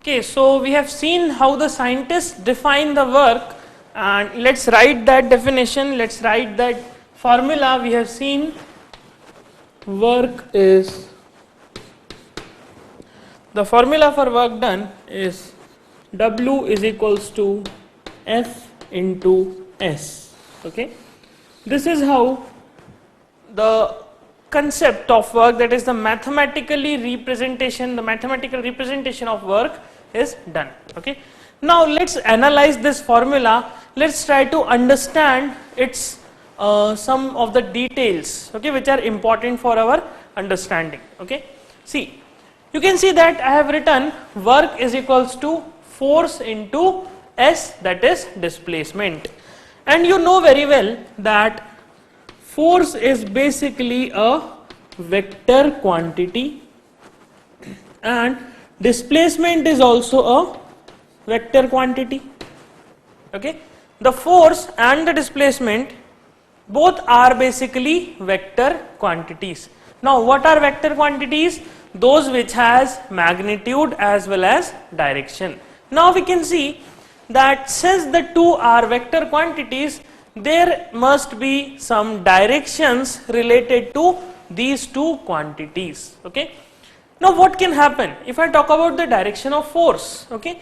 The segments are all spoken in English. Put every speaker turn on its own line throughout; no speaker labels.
Okay, so we have seen how the scientists define the work, and let's write that definition, let's write that formula. We have seen work is, the formula for work done is W is equals to F into S. Okay, this is how the concept of work, that is the mathematical representation of work is done. Okay, now let's analyze this formula. Let's try to understand its some of the details, okay, which are important for our understanding. Okay, see, you can see that I have written work is equals to force into S, that is displacement, and you know very well that force is basically a vector quantity and displacement is also a vector quantity. Okay, the force and the displacement both are basically vector quantities. Now what are vector quantities? Those which has magnitude as well as direction. Now we can see that since the two are vector quantities, there must be some directions related to these two quantities. Okay, now what can happen if I talk about the direction of force? Okay,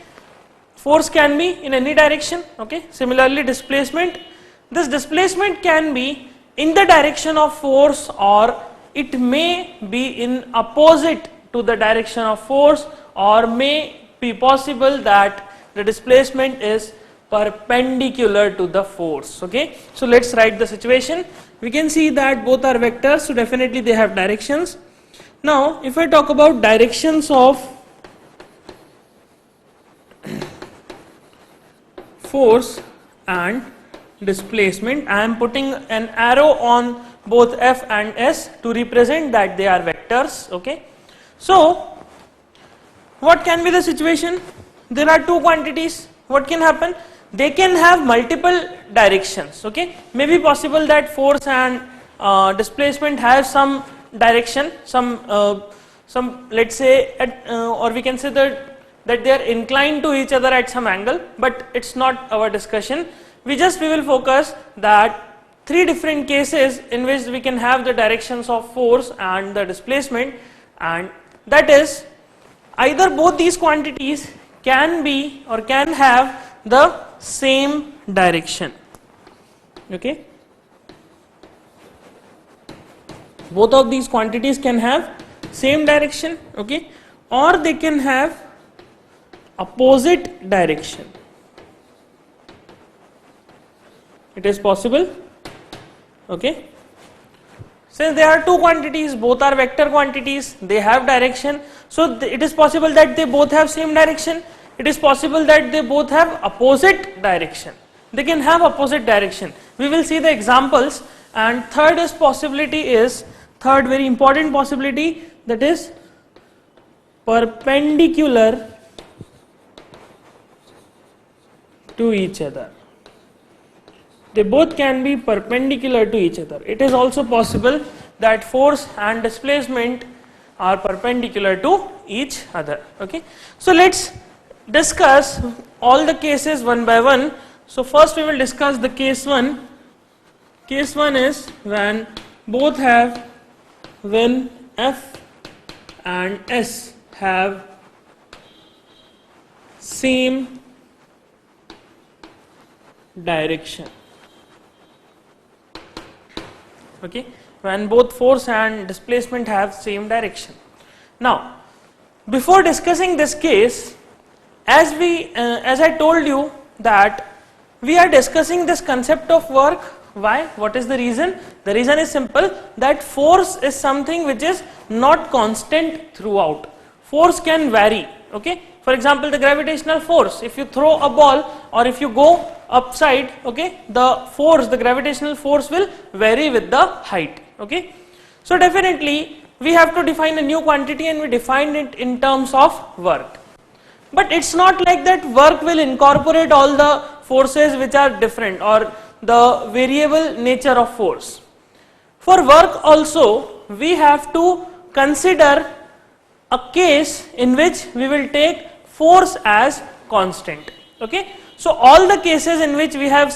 force can be in any direction. Okay, similarly displacement, this displacement can be in the direction of force or it may be in opposite to the direction of force, or may be possible that the displacement is perpendicular to the force. Okay, so let's write the situation. We can see that both are vectors, so definitely they have directions. Now if I talk about directions of force and displacement, I am putting an arrow on both F and S to represent that they are vectors. Okay, so what can be the situation? There are two quantities. What can happen? They can have multiple directions. Okay, may be possible that force and displacement have some direction, some let's say or we can say that they are inclined to each other at some angle, but it's not our discussion. We will focus that three different cases in which we can have the directions of force and the displacement, and that is either both these quantities can be or can have the same direction. Okay, both of these quantities can have same direction. Okay, or they can have opposite direction. It is possible. Okay, since there are two quantities, both are vector quantities, they have direction, so it is possible that they both have same direction. It is possible that they both have opposite direction. They can have opposite direction. We will see the examples. And third very important possibility, that is perpendicular to each other. They both can be perpendicular to each other. It is also possible that force and displacement are perpendicular to each other. Okay, so let's discuss all the cases one by one. So first we will discuss the case 1. Case 1 is when F and S have same direction. Okay, when both force and displacement have same direction. Now before discussing this case, as I told you that we are discussing this concept of work. Why? What is the reason? The reason is simple, that force is something which is not constant throughout. Force can vary. Okay, for example, the gravitational force, if you throw a ball or if you go upside, okay, the gravitational force will vary with the height. Okay, so definitely we have to define a new quantity and we define it in terms of work. But it's not like that work will incorporate all the forces which are different or the variable nature of force. For work also we have to consider a case in which we will take force as constant. Okay, so all the cases in which we have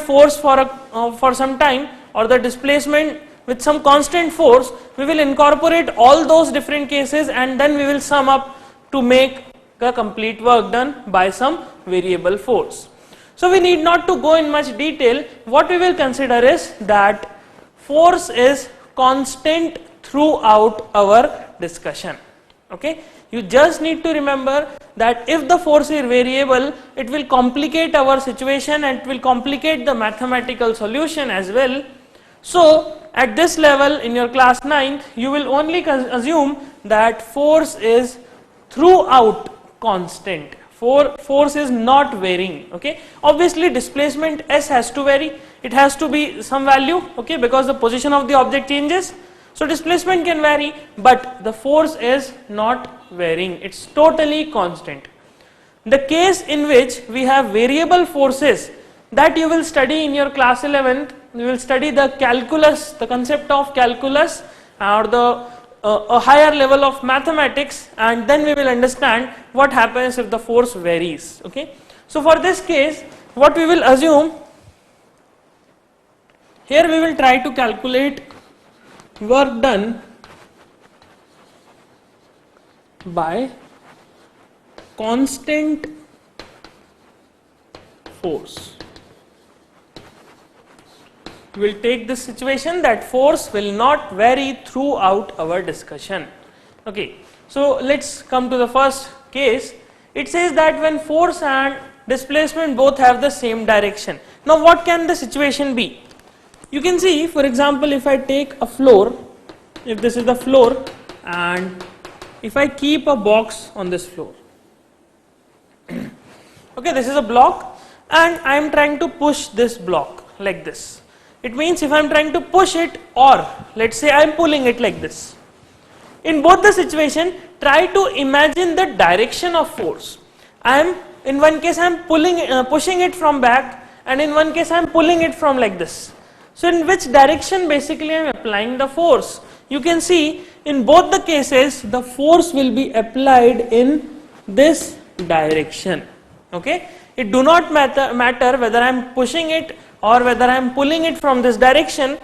force for some time, or the displacement with some constant force, we will incorporate all those different cases and then we will sum up to make the complete work done by some variable force. So we need not to go in much detail. What we will consider is that force is constant throughout our discussion. Okay, you just need to remember that if the force is variable, it will complicate our situation and it will complicate the mathematical solution as well. So at this level in your class 9th, you will only assume that force is throughout constant. Force is not varying. Okay, obviously displacement S has to vary, it has to be some value, okay, because the position of the object changes. So displacement can vary, but the force is not varying, it's totally constant. The case in which we have variable forces, that you will study in your class 11th, you will study the calculus, the concept of calculus, or a higher level of mathematics, and then we will understand what happens if the force varies. Okay, so for this case, what we will assume, here we will try to calculate work done by constant force. We will take this situation that force will not vary throughout our discussion. Okay, so let's come to the first case. It says that when force and displacement both have the same direction. Now what can the situation be? You can see, for example, if I take a floor, if this is the floor and if I keep a box on this floor, okay, this is a block and I am trying to push this block like this. It means if I am trying to push it, or let's say I am pulling it like this. In both the situation, try to imagine the direction of force. In one case I am pushing it from back, and in one case I am pulling it from like this. So in which direction basically I am applying the force? You can see in both the cases the force will be applied in this direction. Okay, it do not matter whether I am pushing it or whether I am pulling it from this direction,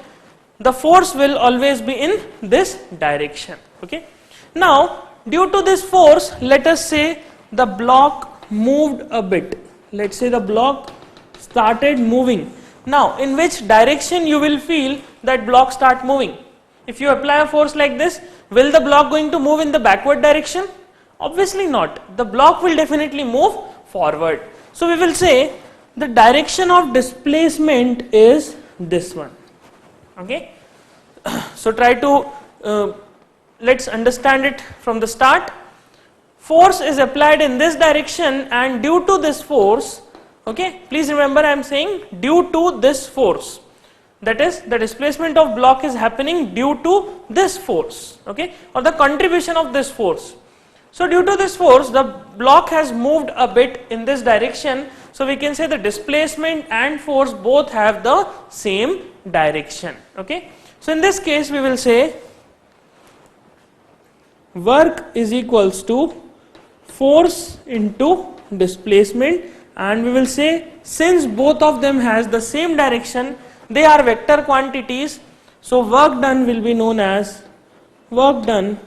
the force will always be in this direction. Okay, now due to this force, let us say the block moved a bit. Let's say the block started moving. Now in which direction you will feel that block start moving? If you apply a force like this, will the block going to move in the backward direction? Obviously not. The block will definitely move forward. So we will say the direction of displacement is this one. Okay, so try to let's understand it from the start. Force is applied in this direction, and due to this force, okay, please remember I am saying due to this force, that is the displacement of block is happening due to this force, okay, or the contribution of this force. So due to this force, the block has moved a bit in this direction, so we can say the displacement and force both have the same direction. Okay, so in this case we will say work is equals to force into displacement, and we will say since both of them has the same direction, they are vector quantities, so work done will be known as work done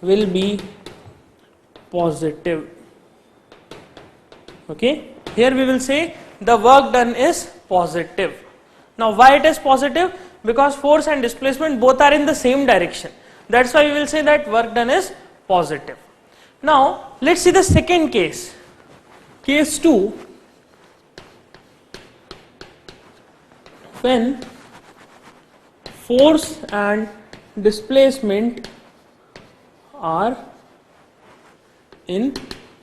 will be positive. Okay, here we will say the work done is positive. Now why it is positive? Because force and displacement both are in the same direction, that's why we will say that work done is positive. Now let's see the second case, case 2, when force and displacement are in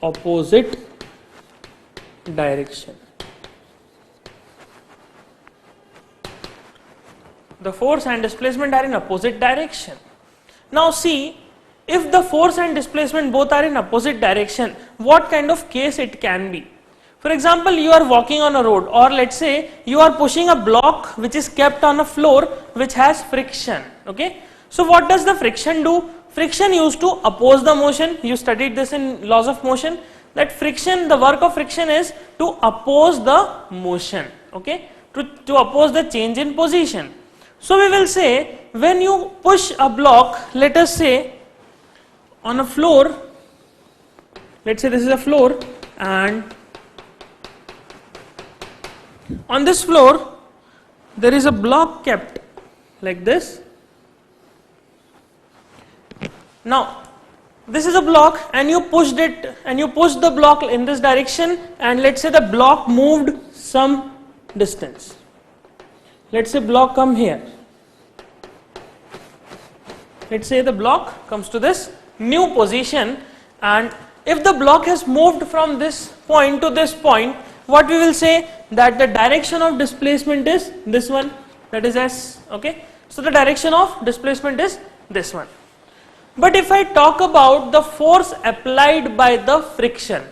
opposite direction. The force and displacement are in opposite direction. Now see, if the force and displacement both are in opposite direction, what kind of case it can be? For example, you are walking on a road, or let's say you are pushing a block which is kept on a floor which has friction. Okay, so what does the friction do? friction used to oppose the motion. You studied this in laws of motion, that friction, the work of friction is to oppose the motion, okay, to oppose the change in position. So we will say, when you push a block, let us say on a floor, let's say this is a floor, and on this floor there is a block kept like this. Now this is a block and you pushed it, and you pushed the block in this direction, and let's say the block moved some distance. Let's say block come here. Let's say the block comes to this new position, and if the block has moved from this point to this point, what we will say, that the direction of displacement is this one, that is S, okay. So the direction of displacement is this one. But if I talk about the force applied by the friction,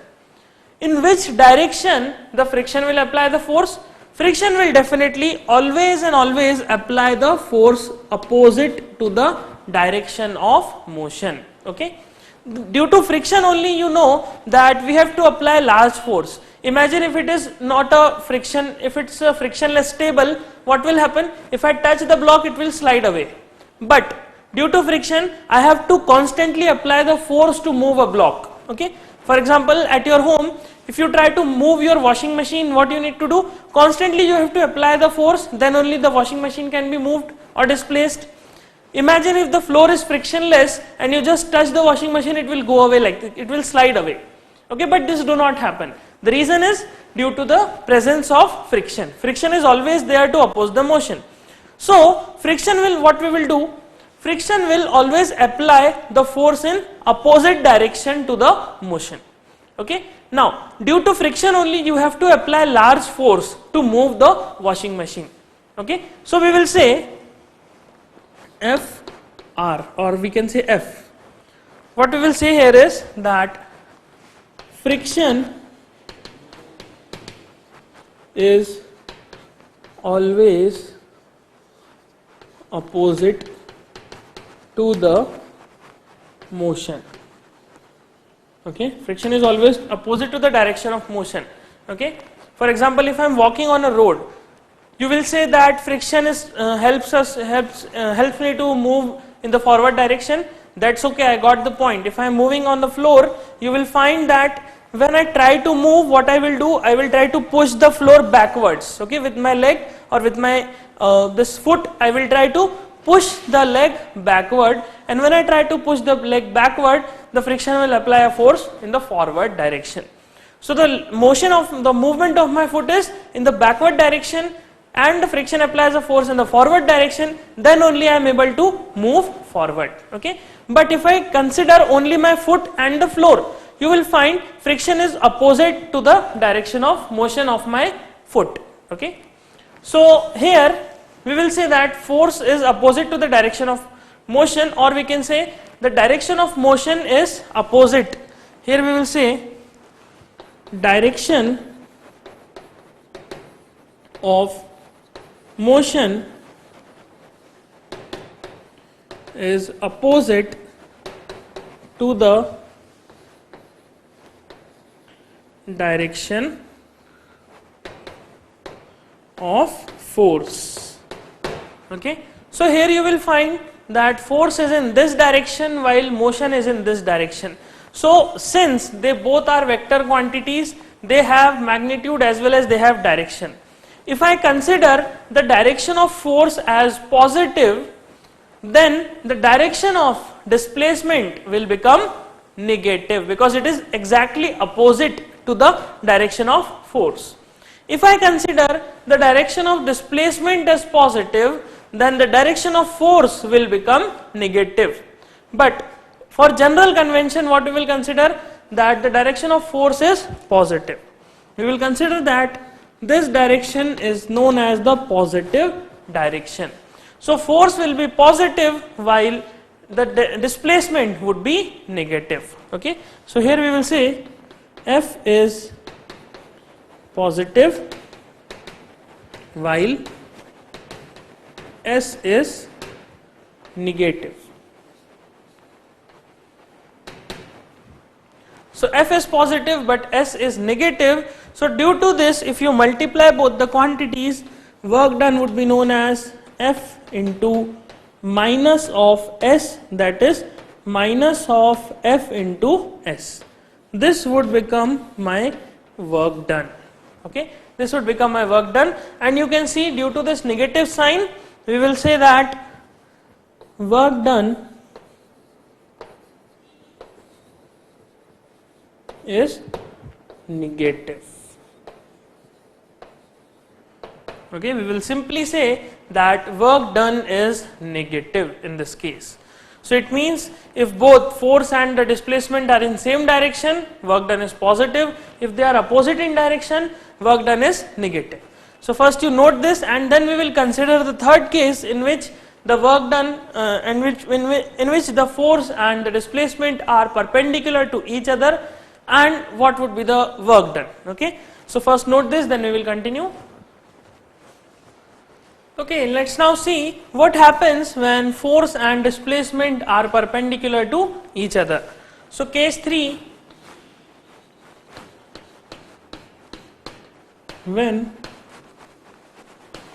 in which direction the friction will apply the force? Friction will definitely always and always apply the force opposite to the direction of motion, okay. Due to friction only, you know that we have to apply large force. Imagine if it is not a friction, if it's a frictionless table, what will happen? If I touch the block, it will slide away. But due to friction, I have to constantly apply the force to move a block, okay. For example, at your home, if you try to move your washing machine, what you need to do? Constantly you have to apply the force, then only the washing machine can be moved or displaced. Imagine if the floor is frictionless and you just touch the washing machine, it will go away, like it will slide away, okay. But this do not happen. The reason is due to the presence of friction. Friction is always there to oppose the motion. So friction will, what we will do? Friction will always apply the force in opposite direction to the motion, okay. Now due to friction only, you have to apply large force to move the washing machine, okay. So we will say F R, or we can say F. What we will say here is that friction is always opposite to the motion, okay. Friction is always opposite to the direction of motion, okay. For example, if I am walking on a road, you will say that friction is helps me to move in the forward direction. That's okay, I got the point. If I am moving on the floor, you will find that when I try to move, what I will do, I will try to push the floor backwards, okay, with my leg or with my this foot. I will try to push the leg backward, and when I try to push the leg backward, the friction will apply a force in the forward direction. So the motion of the movement of my foot is in the backward direction, and the friction applies a force in the forward direction, then only I am able to move forward, okay. But if I consider only my foot and the floor, you will find friction is opposite to the direction of motion of my foot, okay. So here we will say that force is opposite to the direction of motion, or we can say the direction of motion is opposite. Here we will say direction of motion is opposite to the direction of force, okay. So here you will find that force is in this direction while motion is in this direction. So since they both are vector quantities, they have magnitude as well as they have direction. If I consider the direction of force as positive, then the direction of displacement will become negative, because it is exactly opposite to the direction of force. If I consider the direction of displacement as positive, then the direction of force will become negative. But for general convention, what we will consider, that the direction of force is positive. We will consider that this direction is known as the positive direction. So force will be positive while the displacement would be negative, okay. So here we will say F is positive while S is negative. F is positive but S is negative. So due to this, if you multiply both the quantities, work done would be known as F into minus of S, that is minus of F into S. This would become my work done. Okay, this would become my work done, and you can see due to this negative sign, we will say that work done is negative. Okay, we will simply say that work done is negative in this case. So it means if both force and the displacement are in same direction, work done is positive. If they are opposite in direction, work done is negative. So first you note this, and then we will consider the third case in which the work done in which the force and the displacement are perpendicular to each other, and what would be the work done. Okay, so first note this, then we will continue. Okay, let's now see what happens when force and displacement are perpendicular to each other. So case 3, when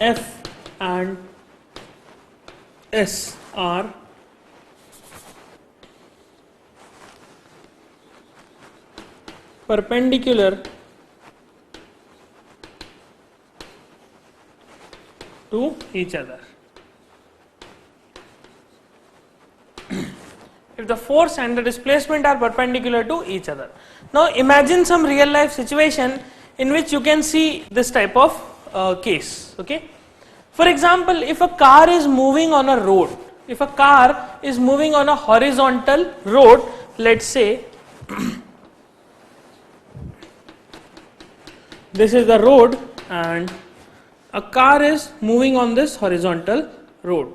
F and S are perpendicular to each other. If the force and the displacement are perpendicular to each other. Now imagine some real life situation in which you can see this type of case. Okay, for example, if a car is moving on a road, if a car is moving on a horizontal road, let's say this is the road and a car is moving on this horizontal road.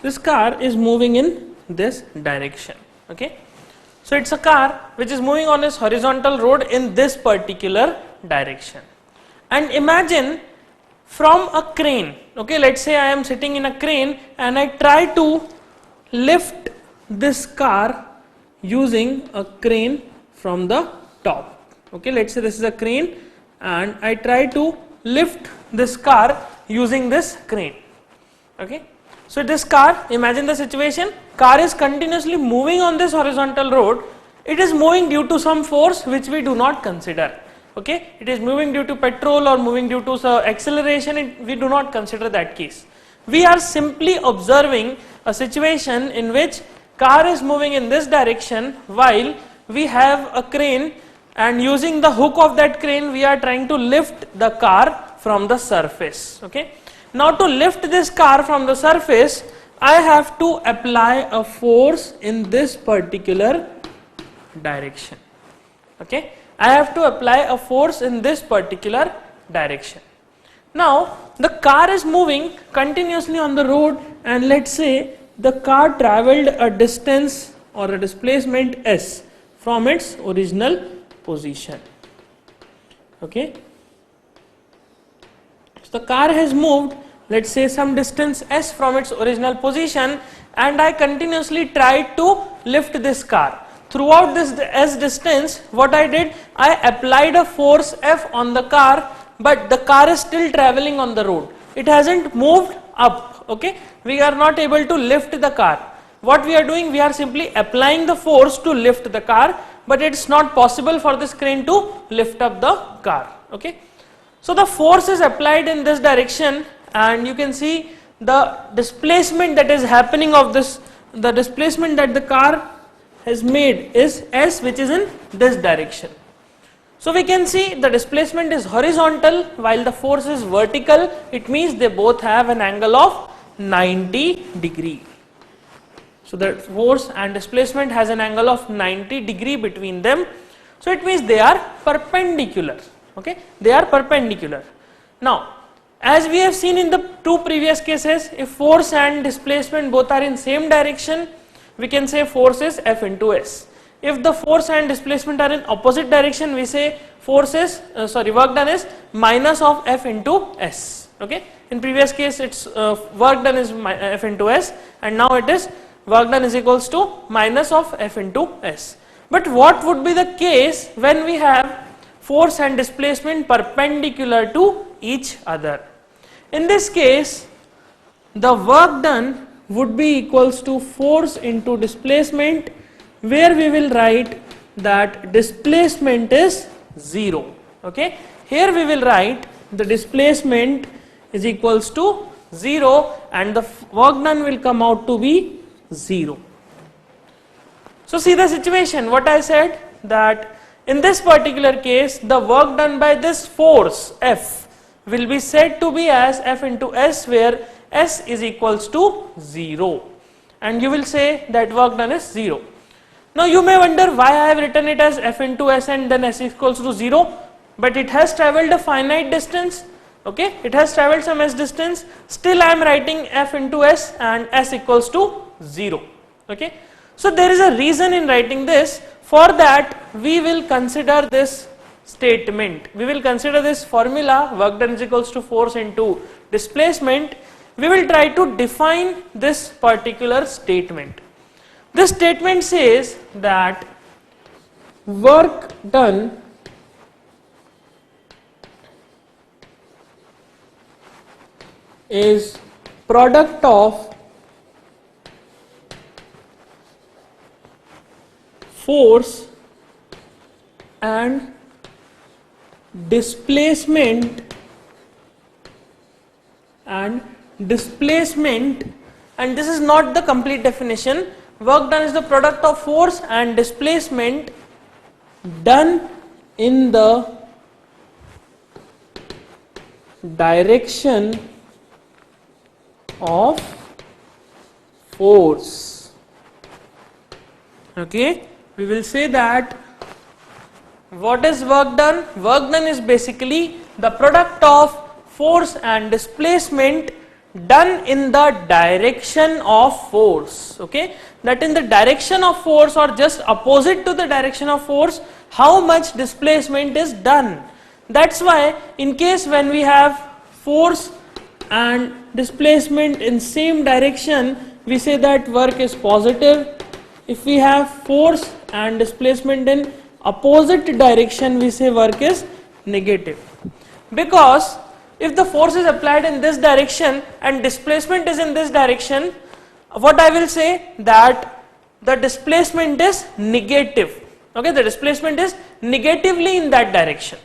This car is moving in this direction. Okay, so it's a car which is moving on this horizontal road in this particular direction. And imagine from a crane, okay, let's say I am sitting in a crane and I try to lift this car using a crane from the top. Okay, let's say this is a crane and I try to lift this car using this crane. Okay, so this car, imagine the situation, car is continuously moving on this horizontal road. It is moving due to some force which we do not consider. Okay, it is moving due to petrol or moving due to acceleration, we do not consider that case. We are simply observing a situation in which car is moving in this direction while we have a crane, and using the hook of that crane we are trying to lift the car from the surface. Okay, now to lift this car from the surface, I have to apply a force in this particular direction. Okay, I have to apply a force in this particular direction. Now the car is moving continuously on the road, and let's say the car traveled a distance or a displacement S from its original position. Okay, so the car has moved, let's say some distance S from its original position, and I continuously tried to lift this car. Throughout this S distance, what I did, I applied a force F on the car, but the car is still traveling on the road. It hasn't moved up. Okay, we are not able to lift the car. What we are doing, we are simply applying the force to lift the car, but it's not possible for this crane to lift up the car. Okay, so the force is applied in this direction, and you can see the displacement that is happening of this, the displacement that the car has made is S, which is in this direction. So we can see the displacement is horizontal while the force is vertical. It means they both have an angle of 90 degree. So the force and displacement has an angle of 90 degree between them. So it means they are perpendicular. Okay, they are perpendicular. Now, as we have seen in the two previous cases, if force and displacement both are in same direction, we can say force is F into S. If the force and displacement are in opposite direction, we say force is work done is minus of F into S. Okay, in previous case it's work done is F into S, and now it is work done is equals to minus of F into S. But what would be the case when we have force and displacement perpendicular to each other? In this case, the work done would be equals to force into displacement, where we will write that displacement is 0. Okay, here we will write the displacement is equals to 0 and the work done will come out to be 0. So see the situation, what I said, that in this particular case the work done by this force F will be said to be as F into S, where S is equals to 0, and you will say that work done is 0. Now you may wonder why I have written it as F into S and then S equals to 0, but it has travelled a finite distance. Okay, it has travelled some S distance, still I am writing F into S and S equals to 0. Okay, so there is a reason in writing this. For that we will consider this statement, we will consider this formula, work done is equals to force into displacement. We will try to define this particular statement. This statement says that work done is product of force and displacement, and this is not the complete definition. Work done is the product of force and displacement done in the direction of force. Okay, we will say that what is work done? Work done is basically the product of force and displacement done in the direction of force. Okay, that in the direction of force or just opposite to the direction of force, how much displacement is done. That's why in case when we have force and displacement in same direction, we say that work is positive. If we have force and displacement in opposite direction, we say work is negative. Because if the force is applied in this direction and displacement is in this direction, what I will say that the displacement is negative. Okay, the displacement is negatively in that direction.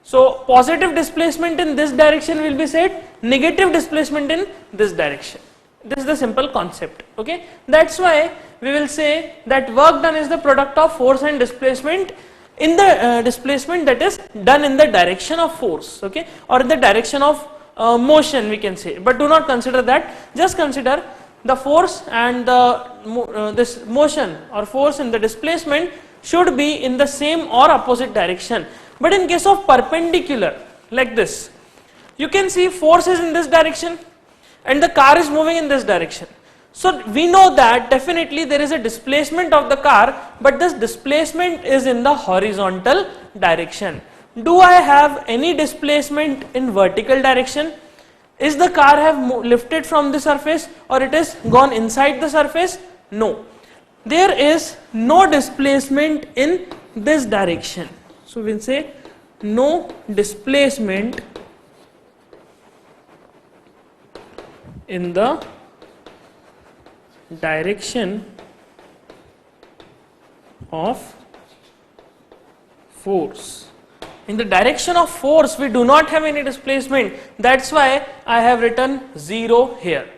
So positive displacement in this direction will be said, negative displacement in this direction. This is the simple concept. Okay, that's why we will say that work done is the product of force and displacement in the displacement that is done in the direction of force. Okay, or in the direction of motion, we can say, but do not consider that. Just consider the force and the this motion or force and the displacement should be in the same or opposite direction. But in case of perpendicular, like this, you can see force is in this direction and the car is moving in this direction. So we know that definitely there is a displacement of the car, but this displacement is in the horizontal direction. Do I have any displacement in vertical direction? Is the car have lifted from the surface or it is gone inside the surface? No. There is no displacement in this direction. So we will say no displacement in the direction of force. In the direction of force we do not have any displacement, that's why I have written 0 here.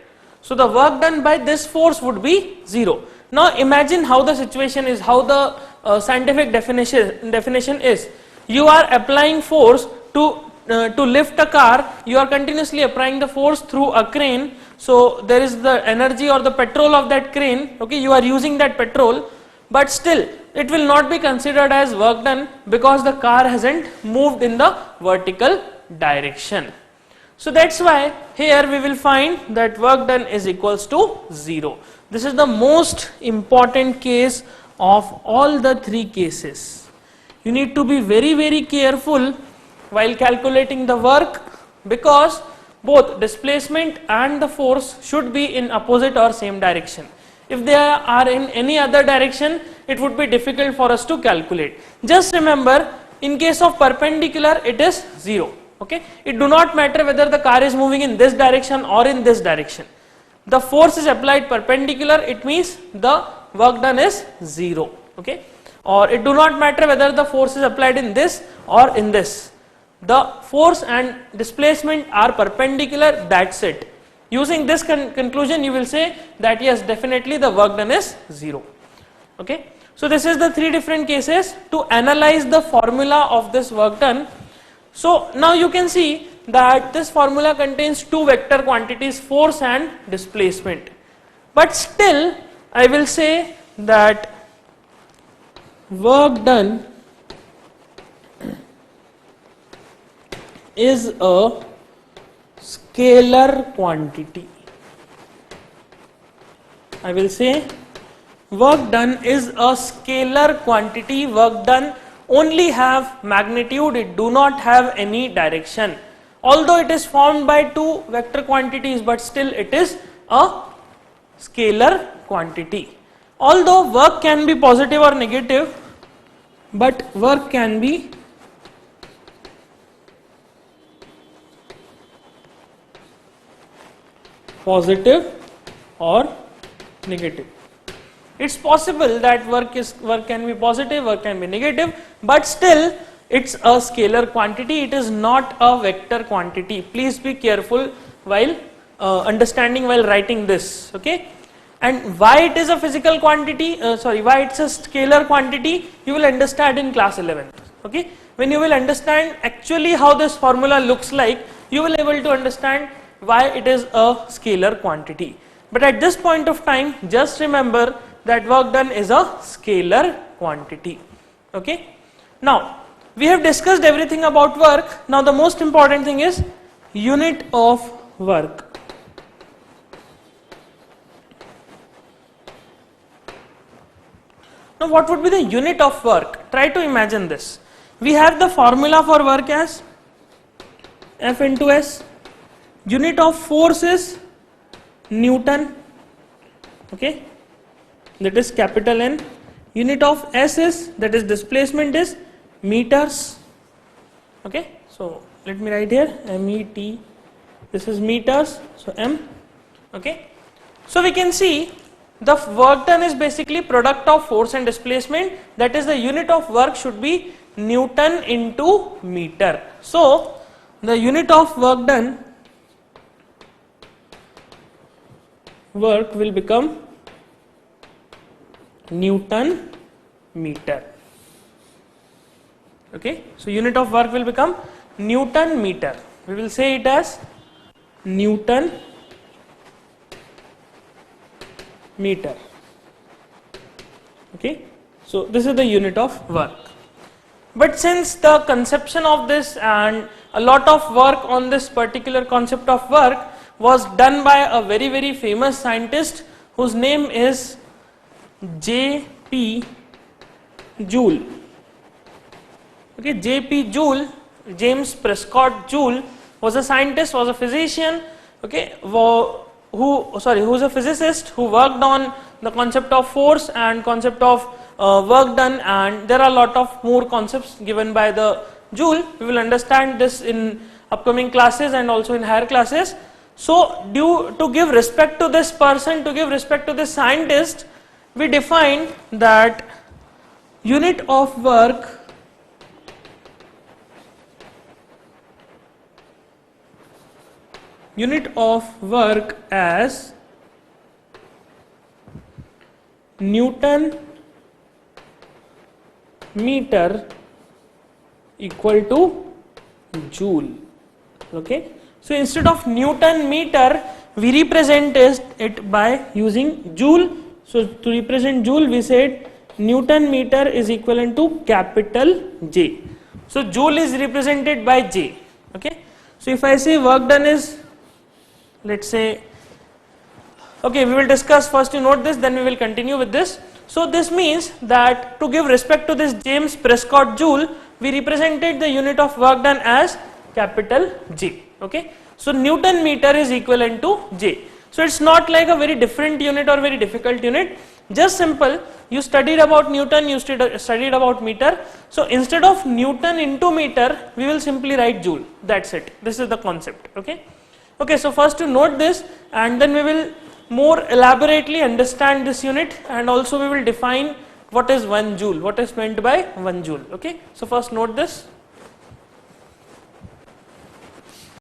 So the work done by this force would be 0. Now imagine how the situation is, how the scientific definition is. You are applying force to lift a car, you are continuously applying the force through a crane. So there is the energy or the petrol of that crane, okay, you are using that petrol, but still it will not be considered as work done because the car hasn't moved in the vertical direction. So that's why here we will find that work done is equals to 0. This is the most important case of all the 3 cases. You need to be very careful while calculating the work, because both displacement and the force should be in opposite or same direction. If they are in any other direction, it would be difficult for us to calculate. Just remember, in case of perpendicular, it is 0. Okay, it do not matter whether the car is moving in this direction or in this direction. The force is applied perpendicular, it means the work done is 0. Okay, or it do not matter whether the force is applied in this or in this. The force and displacement are perpendicular, that's it. Using this conclusion, you will say that yes, definitely the work done is 0. Okay, so this is the 3 different cases to analyze the formula of this work done. So now you can see that this formula contains 2 vector quantities, force and displacement. But still, I will say that work done is a scalar quantity. I will say work done is a scalar quantity. Work done only have magnitude, it do not have any direction. Although it is formed by 2 vector quantities, but still it is a scalar quantity. Although work can be positive or negative, but work can be positive or negative. It's possible that work can be positive, work can be negative, but still it's a scalar quantity, it is not a vector quantity. Please be careful while understanding, while writing this. Okay, and why it is a physical quantity, why it's a scalar quantity, you will understand in class 11th. Okay, when you will understand actually how this formula looks like, you will be able to understand why it is a scalar quantity. But at this point of time, just remember that work done is a scalar quantity. Okay, now we have discussed everything about work. Now the most important thing is unit of work. Now what would be the unit of work? Try to imagine this. We have the formula for work as F into S. Unit of force is Newton. Okay, that is capital N. Unit of S is, that is displacement, is meters. Okay, so let me write here MET. This is meters, so M. Okay, so we can see the work done is basically product of force and displacement. That is, the unit of work should be Newton into meter. So the unit of work done will become Newton meter. Okay, so unit of work will become Newton meter. We will say it as Newton meter. Okay, so this is the unit of work. But since the conception of this and a lot of work on this particular concept of work was done by a very, very famous scientist whose name is J.P. Joule. Okay, J.P. Joule, James Prescott Joule, was a scientist, was a physician, okay, who's a physicist who worked on the concept of force and concept of work done, and there are a lot of more concepts given by the Joule. We will understand this in upcoming classes and also in higher classes. So to give respect to this person, to give respect to this scientist, we define that unit of work as Newton meter equal to Joule. Okay, so instead of Newton meter, we represent it by using Joule. So to represent Joule, we said Newton meter is equivalent to capital J. So Joule is represented by J. Okay, so if I say work done is, let's say, okay, we will discuss first, you note this, then we will continue with this. So this means that to give respect to this James Prescott Joule, we represented the unit of work done as capital J. Okay, so Newton meter is equivalent to J. So it's not like a very different unit or very difficult unit, just simple. You studied about Newton, you studied about meter. So instead of Newton into meter, we will simply write joule. That's it. This is the concept. Okay. Okay. So first to note this, and then we will more elaborately understand this unit, and also we will define what is 1 joule, what is meant by 1 joule. Okay. So first note this.